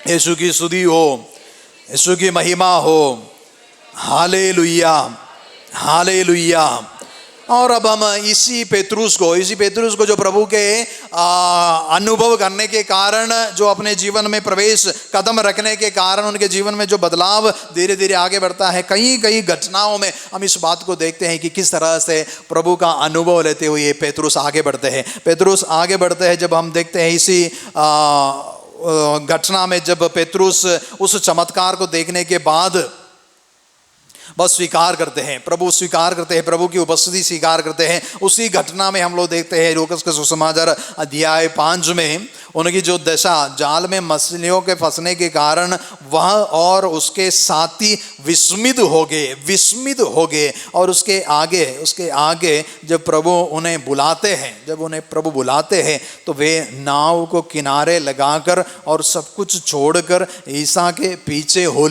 यीशु की स्तुति हो, यीशु की महिमा हो। Hallelujah, hallelujah. और अब हम इसी पेतरुस को जो प्रभु के अनुभव करने के कारण, जो अपने जीवन में प्रवेश कदम रखने के कारण उनके जीवन में जो बदलाव धीरे धीरे आगे बढ़ता है, कई घटनाओं में हम इस बात को देखते हैं कि किस तरह से प्रभु का अनुभव लेते हुए पेतरुस आगे बढ़ते हैं। जब हम देखते हैं इसी घटना में, जब पेतरुस उस चमत्कार को देखने के बाद बस स्वीकार करते हैं, प्रभु की उपस्थिति स्वीकार करते हैं। उसी घटना में हम लोग देखते हैं लूकास का सुसमाचार अध्याय 5 में उनकी जो दशा, जाल में मछलियों के फंसने के कारण वह और उसके साथी विस्मित हो गए। और उसके आगे जब प्रभु उन्हें बुलाते हैं तो वे नाव को किनारे लगाकर और सब कुछ छोड़कर ईसा के पीछे हो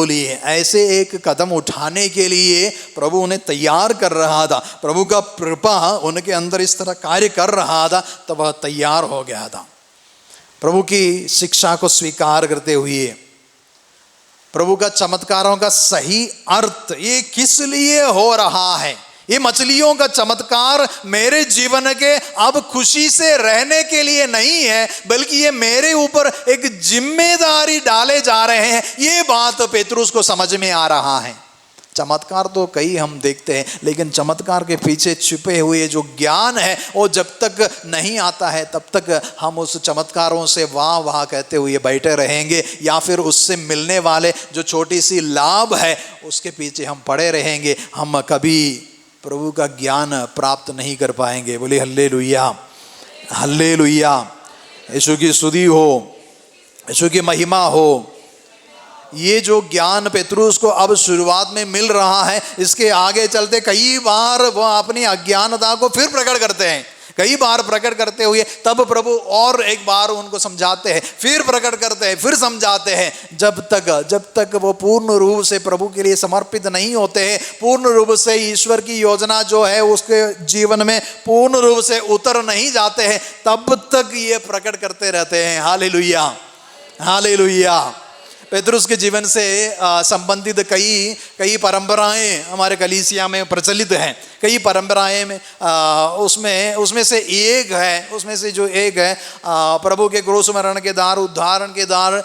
लिए। ऐसे एक कदम उठाने के लिए प्रभु उन्हें तैयार कर रहा था। प्रभु का कृपा उनके अंदर इस तरह कार्य कर रहा था, तब वह तैयार हो गया था। प्रभु की शिक्षा को स्वीकार करते हुए प्रभु का चमत्कारों का सही अर्थ ये किस लिए हो रहा है। ये मछलियों का चमत्कार मेरे जीवन के अब खुशी से रहने के लिए नहीं है, बल्कि ये मेरे ऊपर एक जिम्मेदारी डाले जा रहे हैं। ये बात पेतरुस को समझ में आ रहा है। चमत्कार तो कई हम देखते हैं, लेकिन चमत्कार के पीछे छिपे हुए जो ज्ञान है वो जब तक नहीं आता है तब तक हम उस चमत्कारों से वाह वाह कहते हुए बैठे रहेंगे, या फिर उससे मिलने वाले जो छोटी सी लाभ है उसके पीछे हम पड़े रहेंगे। हम कभी प्रभु का ज्ञान प्राप्त नहीं कर पाएंगे। बोले हल्लेलुया, हल्लेलुया। यीशु की स्तुति हो, यीशु की महिमा हो। ये जो ज्ञान पेतरुस को अब शुरुआत में मिल रहा है, इसके आगे चलते कई बार वह अपनी अज्ञानता को फिर प्रकट करते हैं। कई बार प्रकट करते हुए तब प्रभु और एक बार उनको समझाते हैं, फिर प्रकट करते हैं, फिर समझाते हैं, जब तक वो पूर्ण रूप से प्रभु के लिए समर्पित नहीं होते हैं, पूर्ण रूप से ईश्वर की योजना जो है उसके जीवन में पूर्ण रूप से उतर नहीं जाते हैं, तब तक ये प्रकट करते रहते हैं। Hallelujah, hallelujah. पेतरुस के जीवन से संबंधित कई परंपराएं हमारे कलीसिया में प्रचलित हैं। कई परंपराएं में उसमें से जो एक है प्रभु के क्रूस मरण के द्वार, उद्धारण के द्वार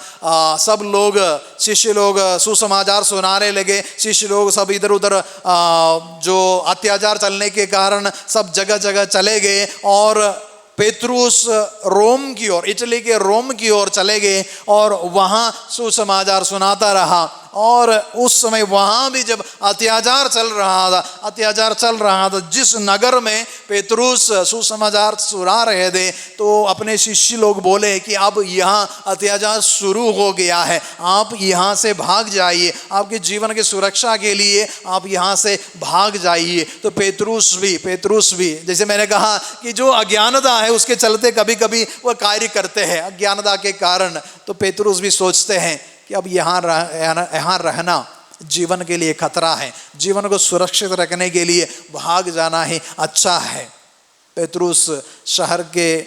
सब लोग, शिष्य लोग सुसमाचार सुनाने लगे। शिष्य लोग सब इधर उधर जो अत्याचार चलने के कारण सब जगह जगह चले गए और पेतरुस रोम की ओर, इटली के रोम की ओर चले गए और वहाँ सुसमाचार सुनाता रहा। और उस समय वहाँ भी जब अत्याचार चल रहा था, जिस नगर में पेतरुस सुसमाचार सुना रहे थे, तो अपने शिष्य लोग बोले कि अब यहाँ अत्याचार शुरू हो गया है, आप यहाँ से भाग जाइए, आपके जीवन की सुरक्षा के लिए आप यहाँ से भाग जाइए। तो पेतरुस भी जैसे मैंने कहा कि जो अज्ञानता है उसके चलते कभी कभी वह कार्य करते हैं अज्ञानता के कारण। तो पेतरुस भी सोचते हैं कि अब यहाँ रहना जीवन के लिए खतरा है, जीवन को सुरक्षित रखने के लिए भाग जाना ही अच्छा है। पेतरुस शहर के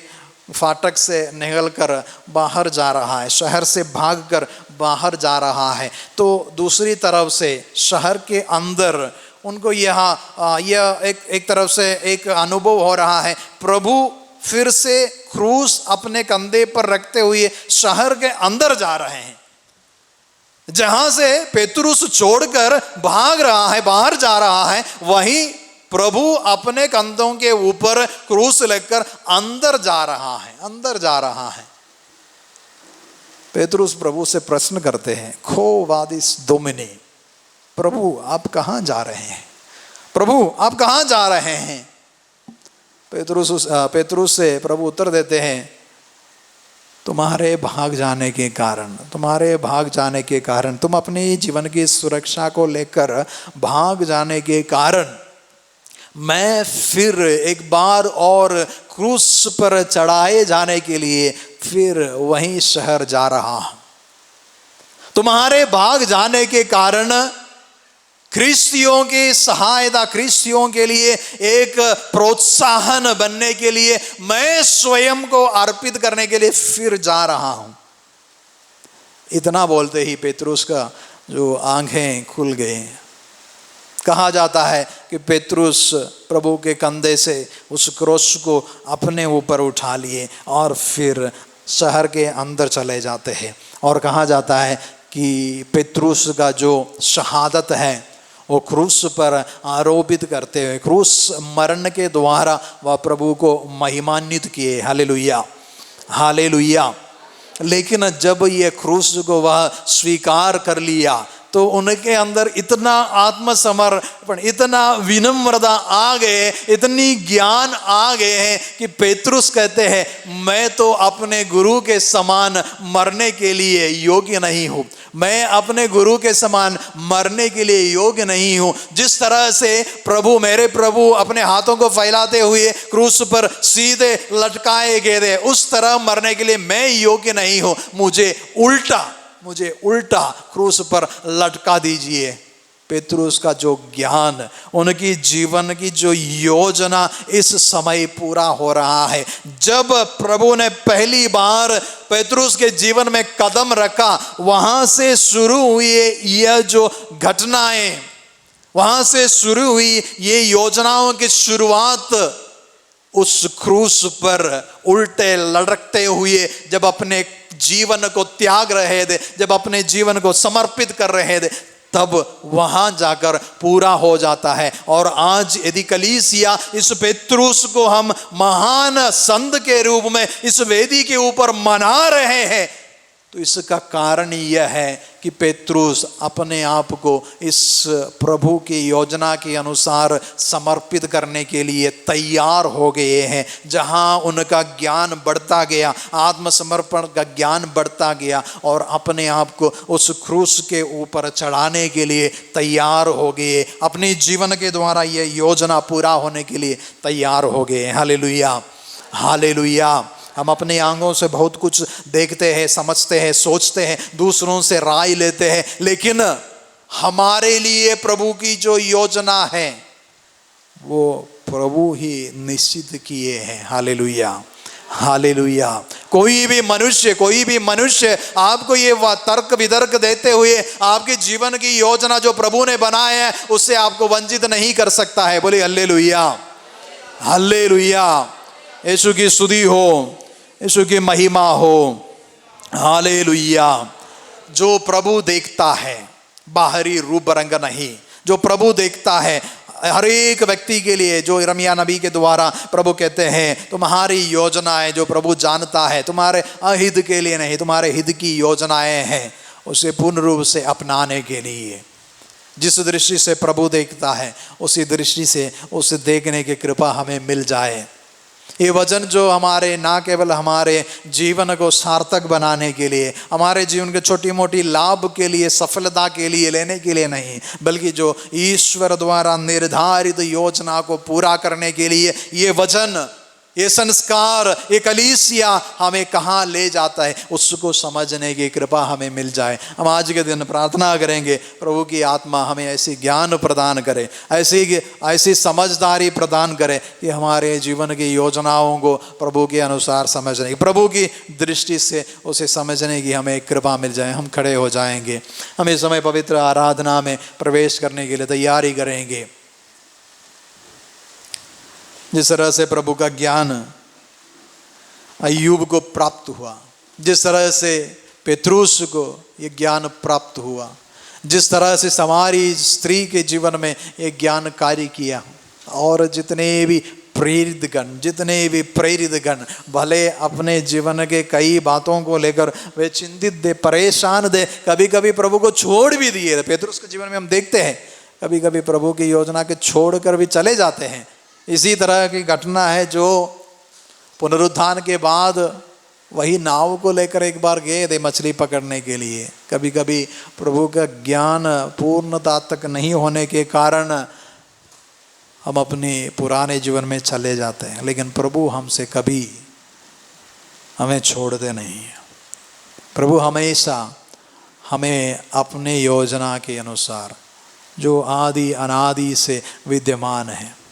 फाटक से निकलकर बाहर जा रहा है, शहर से भागकर बाहर जा रहा है। तो दूसरी तरफ से शहर के अंदर उनको यह एक तरफ से एक अनुभव हो रहा है, प्रभु फिर से क्रूस अपने कंधे पर रखते हुए शहर के अंदर जा रहे हैं। जहां से पेतरुस छोड़कर भाग रहा है, बाहर जा रहा है, वहीं प्रभु अपने कंधों के ऊपर क्रूस लेकर अंदर जा रहा है। पेतरुस प्रभु से प्रश्न करते हैं, खो वादिस दोमिनी, प्रभु आप कहां जा रहे हैं? प्रभु आप कहां जा रहे हैं? पेतरुस से प्रभु उत्तर देते हैं, तुम्हारे भाग जाने के कारण, तुम अपने जीवन की सुरक्षा को लेकर भाग जाने के कारण मैं फिर एक बार और क्रूस पर चढ़ाए जाने के लिए फिर वहीं शहर जा रहा हूं। तुम्हारे भाग जाने के कारण ख्रिस्तियों की सहायता, ख्रिस्तियों के लिए एक प्रोत्साहन बनने के लिए मैं स्वयं को अर्पित करने के लिए फिर जा रहा हूं। इतना बोलते ही पेतरुस का जो आंखें खुल गई। कहा जाता है कि पेतरुस प्रभु के कंधे से उस क्रूस को अपने ऊपर उठा लिए और फिर शहर के अंदर चले जाते हैं। और कहा जाता है कि पेतरुस का जो शहादत है वो क्रूस पर आरोपित करते हुए, क्रूस मरण के द्वारा वह प्रभु को महिमान्वित किए। Hallelujah, hallelujah. लेकिन जब ये क्रूस को वह स्वीकार कर लिया तो उनके अंदर इतना आत्मसमर्पण, इतना विनम्रता आ गए, इतनी ज्ञान आ गए हैं कि पेतरुस कहते हैं, मैं तो अपने गुरु के समान मरने के लिए योग्य नहीं हूँ, मैं अपने गुरु के समान मरने के लिए योग्य नहीं हूँ। जिस तरह से मेरे प्रभु अपने हाथों को फैलाते हुए क्रूस पर सीधे लटकाए गए थे, उस तरह मरने के लिए मैं योग्य नहीं हूँ। मुझे उल्टा क्रूस पर लटका दीजिए। पेतरुस का जो ज्ञान, उनकी जीवन की जो योजना इस समय पूरा हो रहा है। जब प्रभु ने पहली बार पेतरुस के जीवन में कदम रखा, वहां से शुरू हुई यह जो घटनाएं, वहां से शुरू हुई ये योजनाओं की शुरुआत उस क्रूस पर उल्टे लटकते हुए जब अपने जीवन को त्याग रहे थे, जब अपने जीवन को समर्पित कर रहे थे, तब वहां जाकर पूरा हो जाता है। और आज यदि कलीसिया इस पेतरुस को हम महान संत के रूप में इस वेदी के ऊपर मना रहे हैं, तो इसका कारण यह है कि पेतरुस अपने आप को इस प्रभु की योजना के अनुसार समर्पित करने के लिए तैयार हो गए हैं। जहां उनका ज्ञान बढ़ता गया, आत्मसमर्पण का ज्ञान बढ़ता गया, और अपने आप को उस क्रूस के ऊपर चढ़ाने के लिए तैयार हो गए, अपने जीवन के द्वारा यह योजना पूरा होने के लिए तैयार हो गए। Hallelujah, hallelujah. हम अपने आंखों से बहुत कुछ देखते हैं, समझते हैं, सोचते हैं, दूसरों से राय लेते हैं, लेकिन हमारे लिए प्रभु की जो योजना है वो प्रभु ही निश्चित किए हैं। Hallelujah, hallelujah. कोई भी मनुष्य आपको ये तर्क वितर्क देते हुए आपके जीवन की योजना जो प्रभु ने बनाया है उससे आपको वंचित नहीं कर सकता है। बोले हल्लेलुया, हल्लेलुया। यीशु की स्तुति हो, यीशु की महिमा हो। हालेलुया। जो प्रभु देखता है, बाहरी रूप रंग नहीं, जो प्रभु देखता है हर एक व्यक्ति के लिए, जो यिर्मयाह नबी के द्वारा प्रभु कहते हैं तुम्हारी योजनाएं जो प्रभु जानता है तुम्हारे अहित के लिए नहीं, तुम्हारे हित की योजनाएं हैं, उसे पूर्ण रूप से अपनाने के लिए। जिस दृष्टि से प्रभु देखता है उसी दृष्टि से उसे देखने की कृपा हमें मिल जाए। ये वचन जो हमारे ना केवल हमारे जीवन को सार्थक बनाने के लिए, हमारे जीवन के छोटी मोटी लाभ के लिए, सफलता के लिए लेने के लिए नहीं, बल्कि जो ईश्वर द्वारा निर्धारित योजना को पूरा करने के लिए ये वचन, ये संस्कार, ये कलीसिया हमें कहाँ ले जाता है उसको समझने की कृपा हमें मिल जाए। हम आज के दिन प्रार्थना करेंगे प्रभु की आत्मा हमें ऐसी ज्ञान प्रदान करे, ऐसी समझदारी प्रदान करे कि हमारे जीवन की योजनाओं को प्रभु के अनुसार समझने की, प्रभु की दृष्टि से उसे समझने की हमें कृपा मिल जाए। हम खड़े हो जाएंगे, हम इस समय पवित्र आराधना में प्रवेश करने के लिए तैयारी करेंगे। जिस तरह से प्रभु का ज्ञान अय्यूब को प्राप्त हुआ, जिस तरह से पेतरुस को ये ज्ञान प्राप्त हुआ, जिस तरह से समारी स्त्री के जीवन में ये ज्ञान कार्य किया, और जितने भी प्रेरित गण भले अपने जीवन के कई बातों को लेकर वे चिंतित थे, परेशान थे, कभी कभी प्रभु को छोड़ भी दिए थे। पेतरुस के जीवन में हम देखते हैं कभी कभी प्रभु की योजना के छोड़कर भी चले जाते हैं। इसी तरह की घटना है जो पुनरुत्थान के बाद वही नाव को लेकर एक बार गए थे मछली पकड़ने के लिए। कभी कभी प्रभु का ज्ञान पूर्णता तक नहीं होने के कारण हम अपने पुराने जीवन में चले जाते हैं, लेकिन प्रभु हमसे कभी हमें छोड़ते नहीं है। प्रभु हमेशा हमें अपने योजना के अनुसार जो आदि अनादि से विद्यमान है,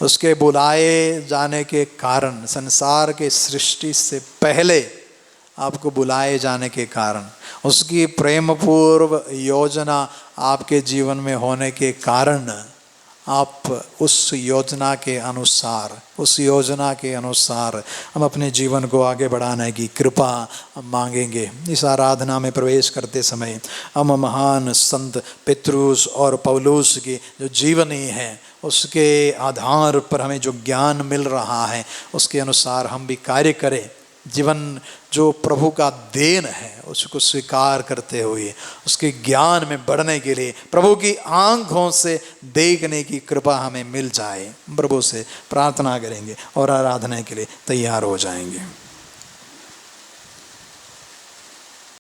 उसके बुलाए जाने के कारण, संसार के सृष्टि से पहले आपको बुलाए जाने के कारण, उसकी प्रेमपूर्व योजना आपके जीवन में होने के कारण आप उस योजना के अनुसार हम अपने जीवन को आगे बढ़ाने की कृपा मांगेंगे। इस आराधना में प्रवेश करते समय हम महान संत पेतरुस और पौलुस की जो जीवनी है उसके आधार पर हमें जो ज्ञान मिल रहा है उसके अनुसार हम भी कार्य करें। जीवन जो प्रभु का देन है उसको स्वीकार करते हुए उसके ज्ञान में बढ़ने के लिए प्रभु की आंखों से देखने की कृपा हमें मिल जाए। प्रभु से प्रार्थना करेंगे और आराधना के लिए तैयार हो जाएंगे।